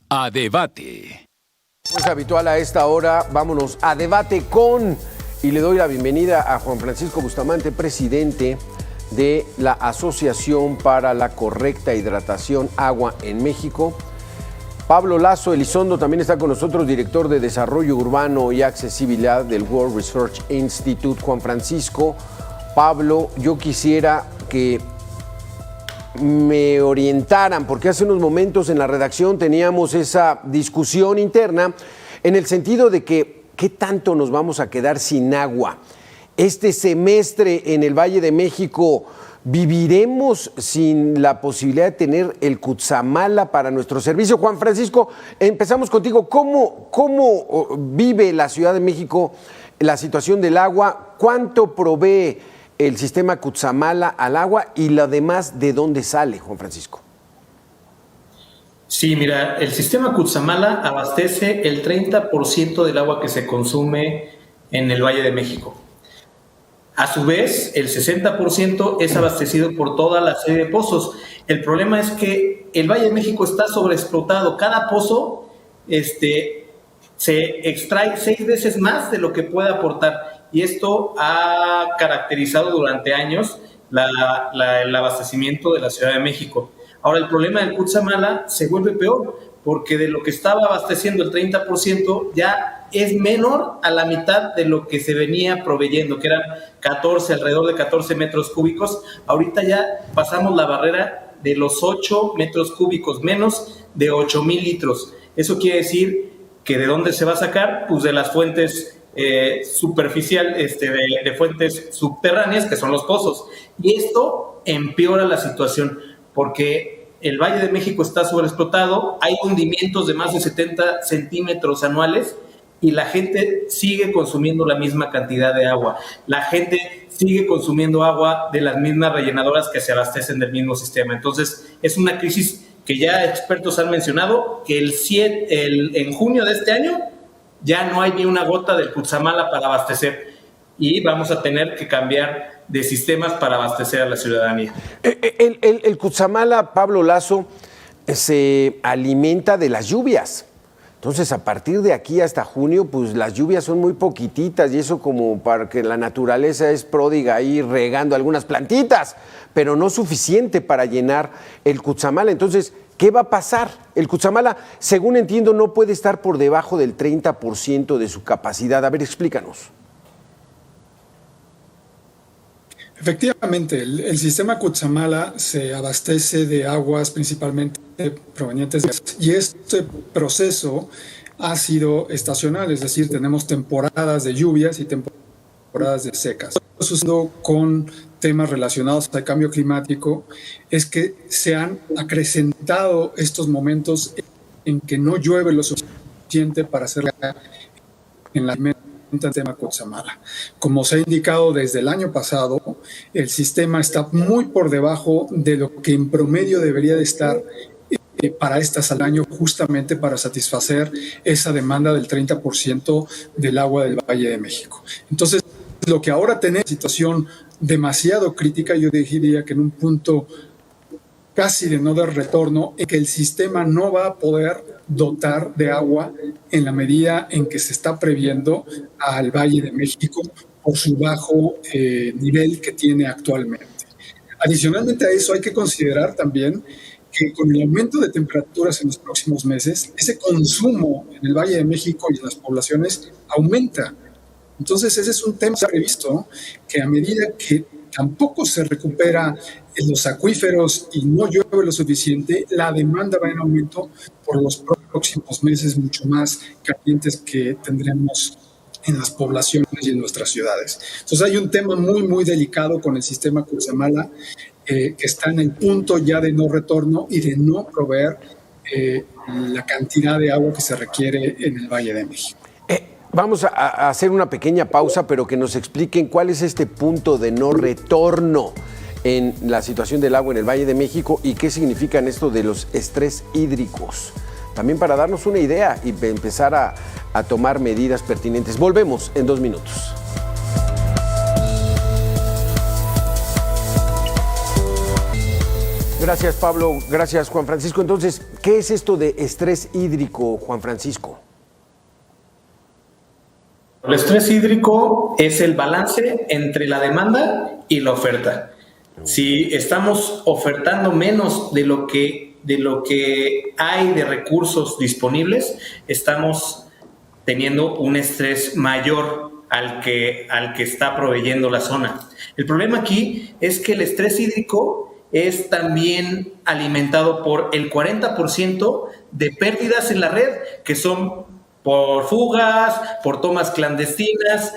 A debate. Es habitual a esta hora, vámonos a debate con, y le doy la bienvenida a Juan Francisco Bustamante, presidente de la Asociación para la Correcta Hidratación Agua en México. Pablo Lazo Elizondo también está con nosotros, director de Desarrollo Urbano y Accesibilidad del World Research Institute. Juan Francisco, Pablo, yo quisiera que me orientaran, porque hace unos momentos en la redacción teníamos esa discusión interna en el sentido de que ¿qué tanto nos vamos a quedar sin agua? Este semestre en el Valle de México, ¿viviremos sin la posibilidad de tener el Cutzamala para nuestro servicio? Juan Francisco, empezamos contigo. ¿Cómo vive la Ciudad de México la situación del agua? ¿Cuánto provee el sistema Cutzamala al agua y lo demás de dónde sale, Juan Francisco? Sí, mira, el sistema Cutzamala abastece el 30% del agua que se consume en el Valle de México. A su vez, el 60% es abastecido por toda la serie de pozos. El problema es que el Valle de México está sobreexplotado. Cada pozo se extrae 6 veces más de lo que puede aportar. Y esto ha caracterizado durante años el abastecimiento de la Ciudad de México. Ahora, el problema del Cutzamala se vuelve peor, porque de lo que estaba abasteciendo el 30% ya es menor a la mitad de lo que se venía proveyendo, que eran alrededor de 14 metros cúbicos. Ahorita ya pasamos la barrera de los 8 metros cúbicos, menos de 8,000 litros. Eso quiere decir que ¿de dónde se va a sacar? Pues de las fuentes superficiales, de fuentes subterráneas, que son los pozos. Y esto empeora la situación, porque el Valle de México está sobreexplotado, hay hundimientos de más de 70 centímetros anuales y la gente sigue consumiendo la misma cantidad de agua. La gente sigue consumiendo agua de las mismas rellenadoras que se abastecen del mismo sistema. Entonces, es una crisis que ya expertos han mencionado, que en junio de este año ya no hay ni una gota del Cutzamala para abastecer y vamos a tener que cambiar de sistemas para abastecer a la ciudadanía. El Cutzamala, Pablo Lazo, se alimenta de las lluvias. Entonces, a partir de aquí hasta junio, pues las lluvias son muy poquititas y eso como para que la naturaleza es pródiga ahí regando algunas plantitas, pero no suficiente para llenar el Cutzamala. Entonces, ¿qué va a pasar? El Cutzamala, según entiendo, no puede estar por debajo del 30% de su capacidad. A ver, explícanos. Efectivamente, el sistema Cutzamala se abastece de aguas principalmente provenientes de... Y este proceso ha sido estacional, es decir, tenemos temporadas de lluvias y temporadas de secas. Lo que está sucediendo con temas relacionados al cambio climático es que se han acrecentado estos momentos en que no llueve lo suficiente para hacer en la tema Cutzamala. Como se ha indicado desde el año pasado, el sistema está muy por debajo de lo que en promedio debería de estar para estas al año, justamente para satisfacer esa demanda del 30% del agua del Valle de México. Entonces, lo que ahora tenemos es una situación demasiado crítica, yo diría que en un punto casi de no dar retorno, en que el sistema no va a poder dotar de agua en la medida en que se está previendo al Valle de México por su bajo nivel que tiene actualmente. Adicionalmente a eso hay que considerar también que con el aumento de temperaturas en los próximos meses, ese consumo en el Valle de México y en las poblaciones aumenta. Entonces ese es un tema previsto que a medida que tampoco se recupera en los acuíferos y no llueve lo suficiente, la demanda va en aumento por los próximos meses mucho más calientes que tendremos en las poblaciones y en nuestras ciudades. Entonces hay un tema muy, muy delicado con el sistema Cutzamala que está en el punto ya de no retorno y de no proveer la cantidad de agua que se requiere en el Valle de México. Vamos a hacer una pequeña pausa, pero que nos expliquen cuál es este punto de no retorno en la situación del agua en el Valle de México y qué significan esto de los estrés hídricos. También para darnos una idea y empezar a tomar medidas pertinentes. Volvemos en 2 minutos. Gracias, Pablo. Gracias, Juan Francisco. Entonces, ¿qué es esto de estrés hídrico, Juan Francisco? El estrés hídrico es el balance entre la demanda y la oferta. Si estamos ofertando menos de lo que hay de recursos disponibles, estamos teniendo un estrés mayor al que está proveyendo la zona. El problema aquí es que el estrés hídrico es también alimentado por el 40% de pérdidas en la red, que son por fugas, por tomas clandestinas.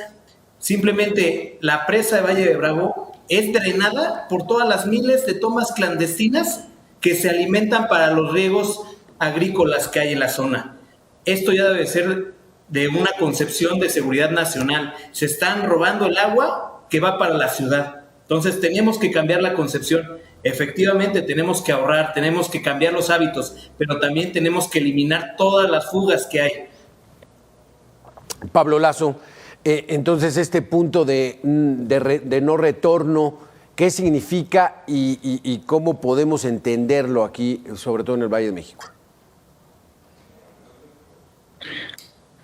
Simplemente la presa de Valle de Bravo es drenada por todas las miles de tomas clandestinas que se alimentan para los riegos agrícolas que hay en la zona. Esto ya debe ser de una concepción de seguridad nacional. Se están robando el agua que va para la ciudad. Entonces tenemos que cambiar la concepción. Efectivamente tenemos que ahorrar, tenemos que cambiar los hábitos, pero también tenemos que eliminar todas las fugas que hay. Pablo Lazo, entonces este punto de no retorno, ¿qué significa y cómo podemos entenderlo aquí, sobre todo en el Valle de México?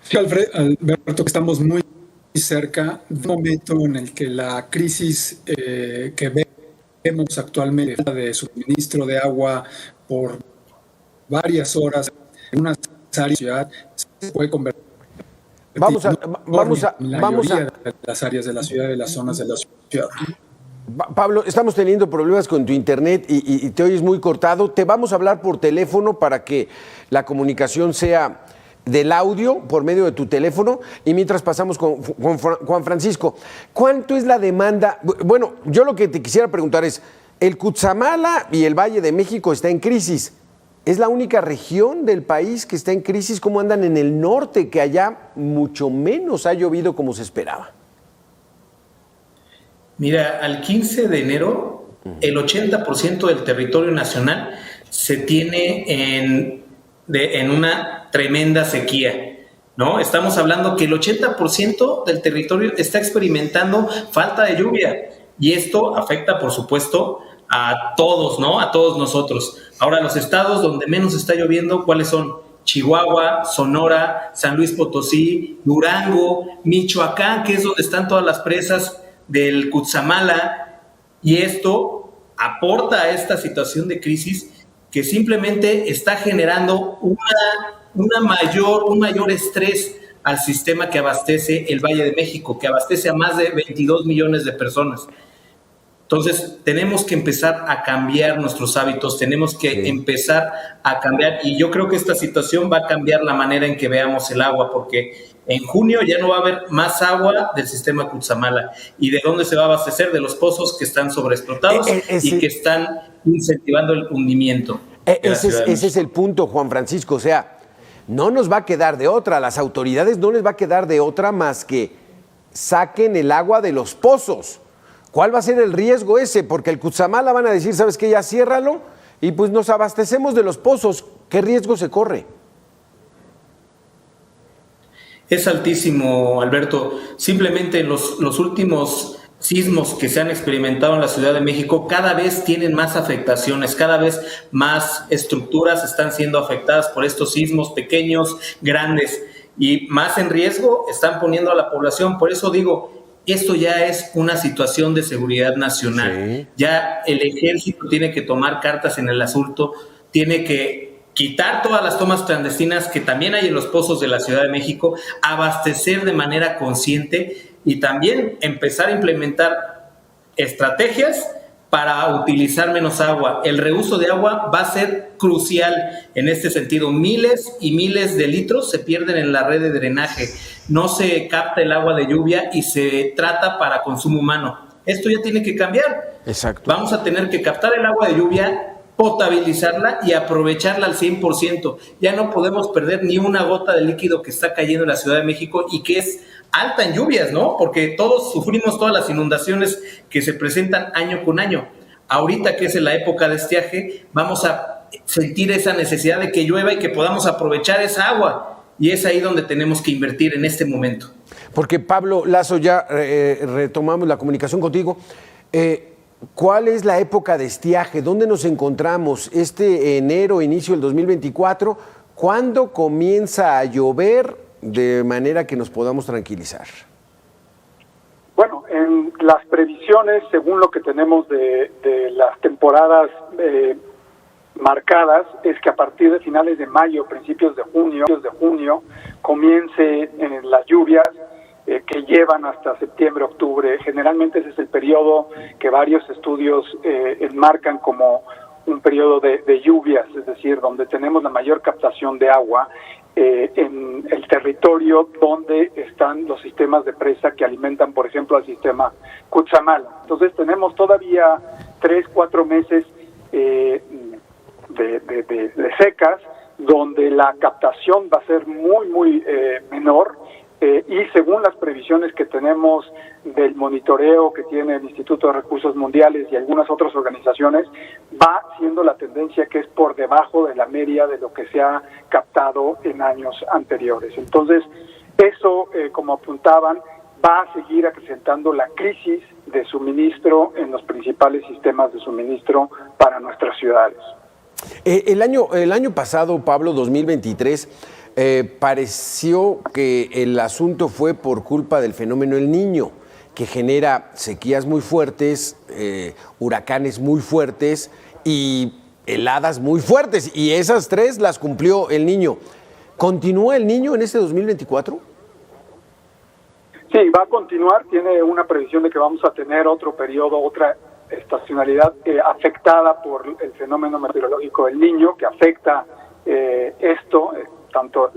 Sí, Alberto, que estamos muy cerca de un momento en el que la crisis que vemos actualmente de suministro de agua por varias horas en una área de la ciudad se puede convertir Vamos a las áreas de la ciudad, de las zonas de la ciudad. Pablo, estamos teniendo problemas con tu internet y te oyes muy cortado. Te vamos a hablar por teléfono para que la comunicación sea del audio por medio de tu teléfono y mientras pasamos con Juan Francisco. ¿Cuánto es la demanda? Bueno, yo lo que te quisiera preguntar es, el Cutzamala y el Valle de México está en crisis. ¿Es la única región del país que está en crisis? ¿Cómo andan en el norte, que allá mucho menos ha llovido como se esperaba? Mira, al 15 de enero, el 80% del territorio nacional se tiene en una tremenda sequía, ¿no? Estamos hablando que el 80% del territorio está experimentando falta de lluvia y esto afecta, por supuesto, a todos, ¿no? A todos nosotros. Ahora, los estados donde menos está lloviendo, ¿cuáles son? Chihuahua, Sonora, San Luis Potosí, Durango, Michoacán, que es donde están todas las presas del Cutzamala, y esto aporta a esta situación de crisis que simplemente está generando un mayor estrés al sistema que abastece el Valle de México, que abastece a más de 22 millones de personas. Entonces, tenemos que empezar a cambiar nuestros hábitos, tenemos que empezar a cambiar, y yo creo que esta situación va a cambiar la manera en que veamos el agua, porque en junio ya no va a haber más agua del sistema Cutzamala. ¿Y de dónde se va a abastecer? De los pozos que están sobreexplotados y que están incentivando el hundimiento. Ese es el punto, Juan Francisco. O sea, no nos va a quedar de otra, a las autoridades no les va a quedar de otra más que saquen el agua de los pozos. ¿Cuál va a ser el riesgo ese? Porque el Cutzamala van a decir, ¿sabes qué? Ya ciérralo y pues nos abastecemos de los pozos. ¿Qué riesgo se corre? Es altísimo, Alberto. Simplemente los últimos sismos que se han experimentado en la Ciudad de México cada vez tienen más afectaciones, cada vez más estructuras están siendo afectadas por estos sismos pequeños, grandes, y más en riesgo están poniendo a la población. Por eso digo, esto ya es una situación de seguridad nacional. Sí. Ya el ejército tiene que tomar cartas en el asunto, tiene que quitar todas las tomas clandestinas que también hay en los pozos de la Ciudad de México, abastecer de manera consciente y también empezar a implementar estrategias para utilizar menos agua. El reuso de agua va a ser crucial en este sentido. Miles y miles de litros se pierden en la red de drenaje. No se capta el agua de lluvia y se trata para consumo humano. Esto ya tiene que cambiar. Exacto. Vamos a tener que captar el agua de lluvia, potabilizarla y aprovecharla al 100%. Ya no podemos perder ni una gota de líquido que está cayendo en la Ciudad de México y que es alta en lluvias, ¿no? Porque todos sufrimos todas las inundaciones que se presentan año con año. Ahorita que es en la época de estiaje, vamos a sentir esa necesidad de que llueva y que podamos aprovechar esa agua. Y es ahí donde tenemos que invertir en este momento. Porque Pablo Lazo, ya retomamos la comunicación contigo. ¿cuál es la época de estiaje? ¿Dónde nos encontramos? Este enero, inicio del 2024, ¿cuándo comienza a llover de manera que nos podamos tranquilizar? Bueno, en las previsiones, según lo que tenemos de las temporadas marcadas, es que a partir de finales de mayo, principios de junio, comience las lluvias que llevan hasta septiembre, octubre. Generalmente ese es el periodo que varios estudios enmarcan como un periodo de lluvias, es decir, donde tenemos la mayor captación de agua en el territorio donde están los sistemas de presa que alimentan, por ejemplo, al sistema Cutzamala. Entonces tenemos todavía 3-4 meses de secas, donde la captación va a ser muy menor, y según las previsiones que tenemos del monitoreo que tiene el Instituto de Recursos Mundiales y algunas otras organizaciones, va siendo la tendencia que es por debajo de la media de lo que se ha captado en años anteriores. Entonces, eso, como apuntaban, va a seguir acrecentando la crisis de suministro en los principales sistemas de suministro para nuestras ciudades. El año pasado, Pablo, 2023, pareció que el asunto fue por culpa del fenómeno El Niño, que genera sequías muy fuertes, huracanes muy fuertes y heladas muy fuertes. Y esas tres las cumplió El Niño. ¿Continúa El Niño en este 2024? Sí, va a continuar. Tiene una previsión de que vamos a tener otro periodo, otra estacionalidad afectada por el fenómeno meteorológico del Niño, que afecta tanto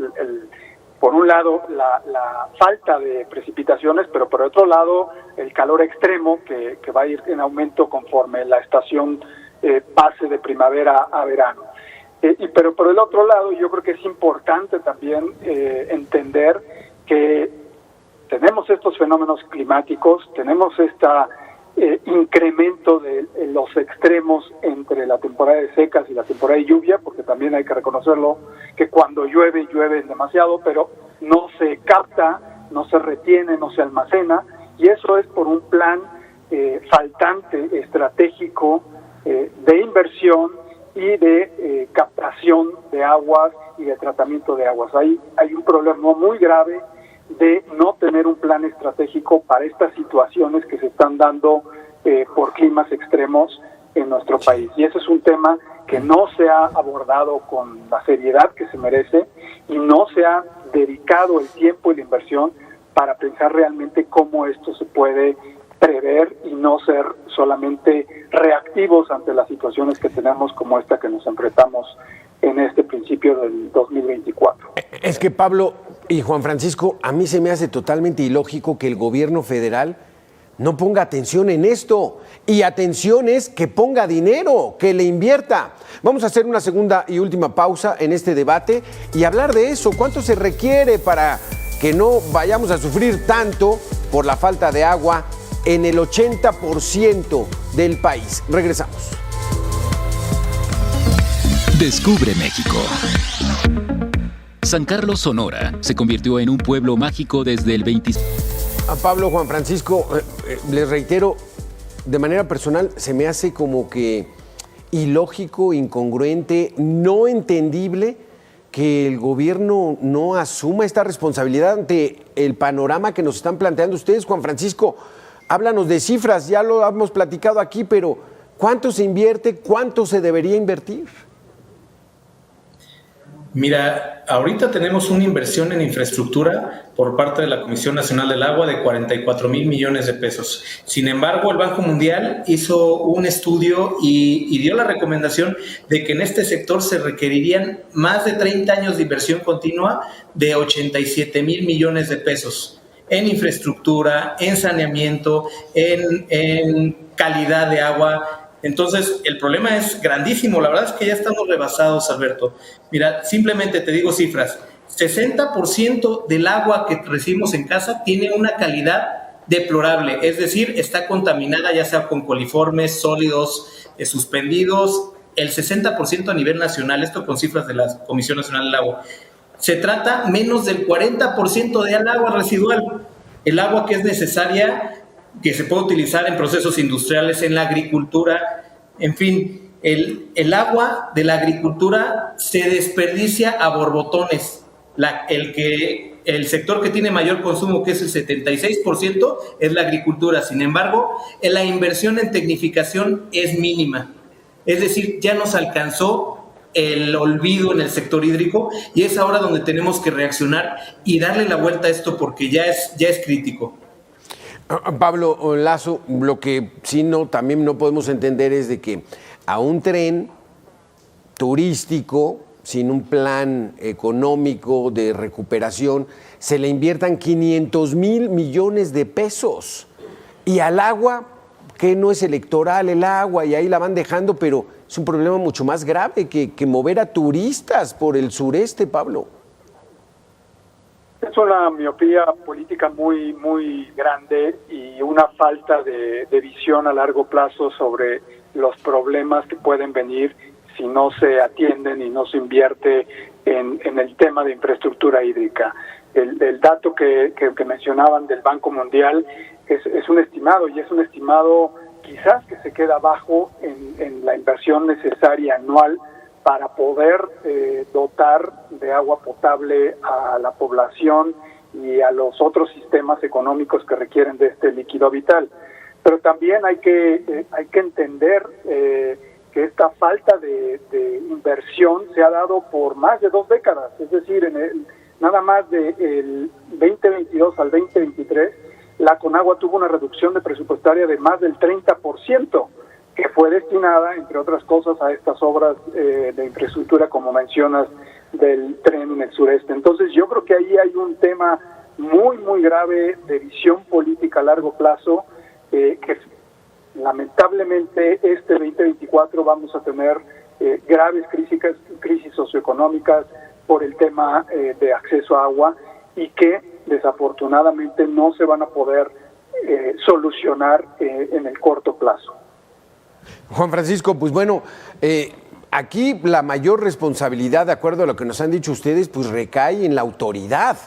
por un lado la falta de precipitaciones, pero por otro lado el calor extremo que va a ir en aumento conforme la estación pase de primavera a verano. Pero por el otro lado yo creo que es importante también entender que tenemos estos fenómenos climáticos, tenemos incremento de los extremos entre la temporada de secas y la temporada de lluvia, porque también hay que reconocerlo que cuando llueve demasiado, pero no se capta, no se retiene, no se almacena, y eso es por un plan faltante estratégico de inversión y de captación de aguas y de tratamiento de aguas. Hay un problema muy grave de no tener un plan estratégico para estas situaciones que se están dando por climas extremos en nuestro país. Y ese es un tema que no se ha abordado con la seriedad que se merece y no se ha dedicado el tiempo y la inversión para pensar realmente cómo esto se puede prever y no ser solamente reactivos ante las situaciones que tenemos como esta que nos enfrentamos en este principio del 2024. Es que, Pablo y Juan Francisco, a mí se me hace totalmente ilógico que el gobierno federal no ponga atención en esto. Y atención es que ponga dinero, que le invierta. Vamos a hacer una segunda y última pausa en este debate y hablar de eso. ¿Cuánto se requiere para que no vayamos a sufrir tanto por la falta de agua en el 80% del país? Regresamos. Descubre México. San Carlos, Sonora, se convirtió en un pueblo mágico desde el 20. A Pablo, Juan Francisco, les reitero, de manera personal, se me hace como que ilógico, incongruente, no entendible que el gobierno no asuma esta responsabilidad ante el panorama que nos están planteando ustedes. Juan Francisco, háblanos de cifras, ya lo hemos platicado aquí, pero ¿cuánto se invierte? ¿Cuánto se debería invertir? Mira, ahorita tenemos una inversión en infraestructura por parte de la Comisión Nacional del Agua de 44,000 millones de pesos. Sin embargo, el Banco Mundial hizo un estudio y dio la recomendación de que en este sector se requerirían más de 30 años de inversión continua de 87,000 millones de pesos en infraestructura, en saneamiento, en calidad de agua. Entonces, el problema es grandísimo. La verdad es que ya estamos rebasados, Alberto. Mira, simplemente te digo cifras. 60% del agua que recibimos en casa tiene una calidad deplorable, es decir, está contaminada ya sea con coliformes, sólidos, suspendidos, el 60% a nivel nacional, esto con cifras de la Comisión Nacional del Agua. Se trata menos del 40% del agua residual, el agua que es necesaria que se puede utilizar en procesos industriales, en la agricultura, en fin, el agua de la agricultura se desperdicia a borbotones. El sector que tiene mayor consumo, que es el 76%, es la agricultura. Sin embargo, la inversión en tecnificación es mínima. Es decir, ya nos alcanzó el olvido en el sector hídrico y es ahora donde tenemos que reaccionar y darle la vuelta a esto porque ya es crítico. Pablo Lazo, lo que sí también no podemos entender es de que a un tren turístico sin un plan económico de recuperación se le inviertan 500,000 millones de pesos y al agua, que no es electoral el agua y ahí la van dejando, pero es un problema mucho más grave que mover a turistas por el sureste, Pablo. Es una miopía política muy, muy grande y una falta de visión a largo plazo sobre los problemas que pueden venir si no se atienden y no se invierte en el tema de infraestructura hídrica. El dato que mencionaban del Banco Mundial es un estimado, y es un estimado quizás que se queda bajo en la inversión necesaria anual para poder dotar de agua potable a la población y a los otros sistemas económicos que requieren de este líquido vital. Pero también hay que entender que esta falta de inversión se ha dado por más de 2 décadas, es decir, nada más del 2022 al 2023, la Conagua tuvo una reducción de presupuestaria de más del 30%, que fue destinada, entre otras cosas, a estas obras de infraestructura, como mencionas, del tren en el sureste. Entonces yo creo que ahí hay un tema muy, muy grave de visión política a largo plazo, que lamentablemente este 2024 vamos a tener graves crisis socioeconómicas por el tema de acceso a agua y que desafortunadamente no se van a poder solucionar en el corto plazo. Juan Francisco, pues bueno, aquí la mayor responsabilidad, de acuerdo a lo que nos han dicho ustedes, pues recae en la autoridad,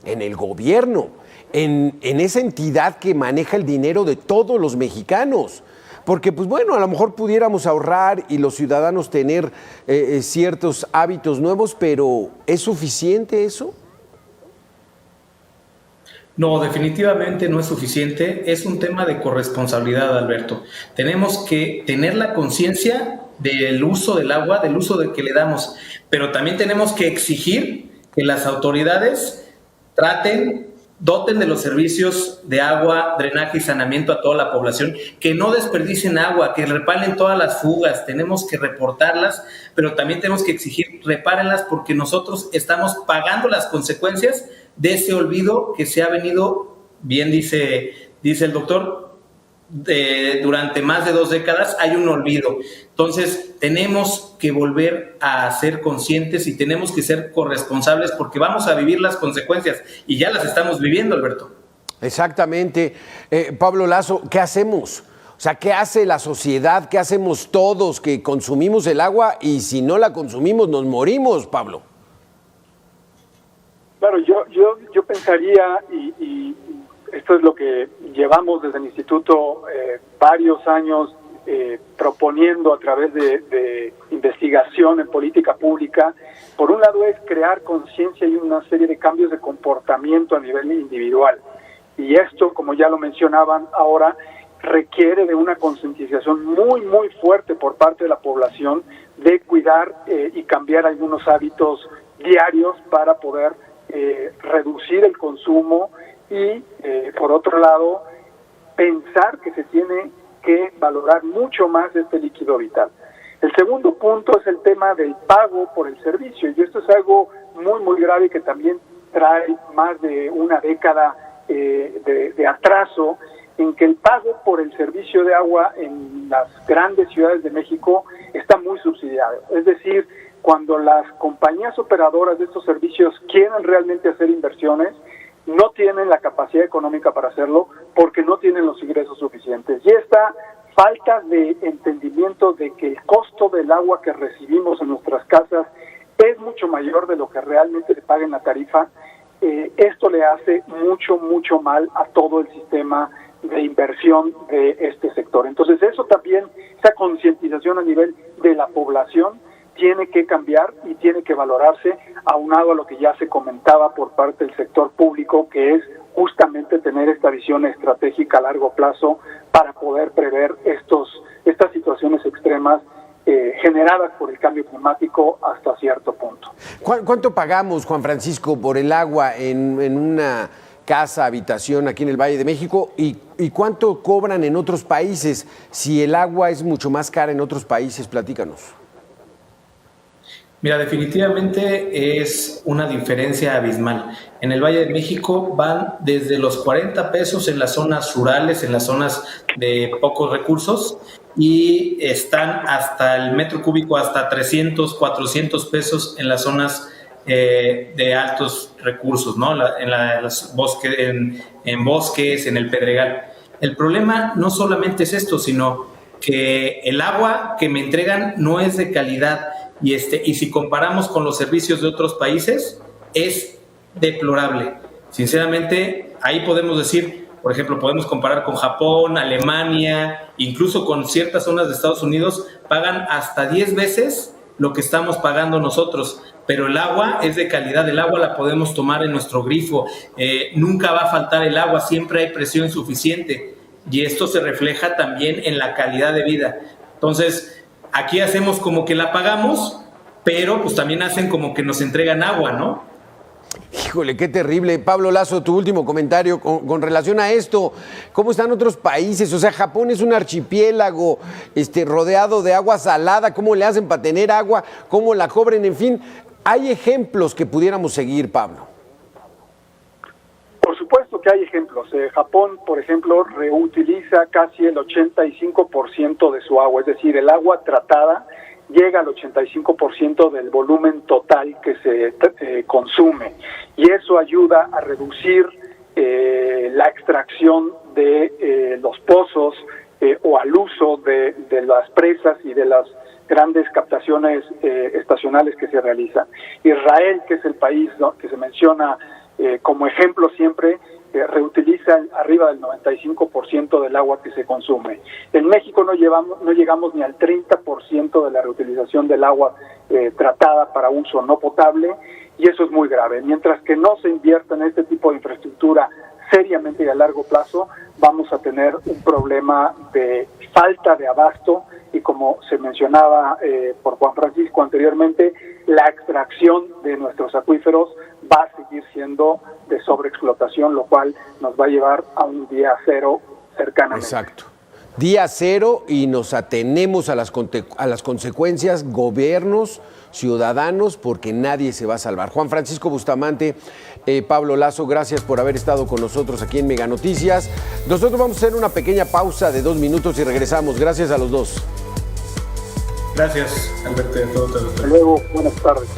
en el gobierno, en esa entidad que maneja el dinero de todos los mexicanos. Porque, pues bueno, a lo mejor pudiéramos ahorrar y los ciudadanos tener ciertos hábitos nuevos, pero ¿es suficiente eso? No, definitivamente no es suficiente. Es un tema de corresponsabilidad, Alberto. Tenemos que tener la conciencia del uso del agua, del uso que le damos, pero también tenemos que exigir que las autoridades doten de los servicios de agua, drenaje y saneamiento a toda la población, que no desperdicien agua, que reparen todas las fugas. Tenemos que reportarlas, pero también tenemos que exigir repárenlas porque nosotros estamos pagando las consecuencias de ese olvido que se ha venido, bien dice el doctor, durante más de 2 décadas hay un olvido. Entonces tenemos que volver a ser conscientes y tenemos que ser corresponsables porque vamos a vivir las consecuencias y ya las estamos viviendo, Alberto. Exactamente. Pablo Lazo, ¿qué hacemos? O sea, ¿qué hace la sociedad? ¿Qué hacemos todos que consumimos el agua y si no la consumimos nos morimos, Pablo? Claro, yo pensaría, y esto es lo que llevamos desde el Instituto varios años proponiendo a través de investigación en política pública. Por un lado es crear conciencia y una serie de cambios de comportamiento a nivel individual. Y esto, como ya lo mencionaban ahora, requiere de una concientización muy, muy fuerte por parte de la población de cuidar y cambiar algunos hábitos diarios para poder reducir el consumo y, por otro lado, pensar que se tiene que valorar mucho más este líquido vital. El segundo punto es el tema del pago por el servicio, y esto es algo muy, muy grave que también trae más de una década de atraso, en que el pago por el servicio de agua en las grandes ciudades de México está muy subsidiado. Es decir, cuando las compañías operadoras de estos servicios quieren realmente hacer inversiones, no tienen la capacidad económica para hacerlo porque no tienen los ingresos suficientes. Y esta falta de entendimiento de que el costo del agua que recibimos en nuestras casas es mucho mayor de lo que realmente se paga en la tarifa, esto le hace mucho, mucho mal a todo el sistema de inversión de este sector. Entonces eso también, esa concientización a nivel de la población tiene que cambiar y tiene que valorarse, aunado a lo que ya se comentaba por parte del sector público, que es justamente tener esta visión estratégica a largo plazo para poder prever estas situaciones extremas generadas por el cambio climático hasta cierto punto. ¿Cuánto pagamos, Juan Francisco, por el agua en una casa, habitación aquí en el Valle de México? ¿Y cuánto cobran en otros países? Si el agua es mucho más cara en otros países, platícanos. Mira, definitivamente es una diferencia abismal. En el Valle de México van desde los 40 pesos en las zonas rurales, en las zonas de pocos recursos, y están hasta el metro cúbico, hasta 300, 400 pesos en las zonas de altos recursos, ¿no? En bosques, en el Pedregal. El problema no solamente es esto, sino que el agua que me entregan no es de calidad. Y si comparamos con los servicios de otros países, es deplorable. Sinceramente, ahí podemos decir, por ejemplo, podemos comparar con Japón, Alemania, incluso con ciertas zonas de Estados Unidos, pagan hasta 10 veces lo que estamos pagando nosotros. Pero el agua es de calidad, el agua la podemos tomar en nuestro grifo, nunca va a faltar el agua, siempre hay presión suficiente. Y esto se refleja también en la calidad de vida. Entonces, aquí hacemos como que la pagamos, pero pues también hacen como que nos entregan agua, ¿no? Híjole, qué terrible. Pablo Lazo, tu último comentario con relación a esto. ¿Cómo están otros países? O sea, Japón es un archipiélago rodeado de agua salada. ¿Cómo le hacen para tener agua? ¿Cómo la cobren? En fin, hay ejemplos que pudiéramos seguir, Pablo. Por supuesto que hay ejemplos. Japón, por ejemplo, reutiliza casi el 85% de su agua, es decir, el agua tratada llega al 85% del volumen total que se consume, y eso ayuda a reducir la extracción de los pozos o al uso de las presas y de las grandes captaciones estacionales que se realizan. Israel, que es el país, ¿no?, que se menciona como ejemplo siempre, reutiliza arriba del 95% del agua que se consume. En México no llegamos ni al 30% de la reutilización del agua tratada para uso no potable, y eso es muy grave. Mientras que no se invierta en este tipo de infraestructura seriamente y a largo plazo, vamos a tener un problema de falta de abasto, y como se mencionaba por Juan Francisco anteriormente, la extracción de nuestros acuíferos va a seguir siendo de sobreexplotación, lo cual nos va a llevar a un día cero cercanamente. Exacto. Día cero, y nos atenemos a las consecuencias, gobiernos, ciudadanos, porque nadie se va a salvar. Juan Francisco Bustamante, Pablo Lazo, gracias por haber estado con nosotros aquí en Mega Noticias. Nosotros vamos a hacer una pequeña pausa de 2 minutos y regresamos. Gracias a los dos. Gracias, Alberto. Hasta luego, buenas tardes.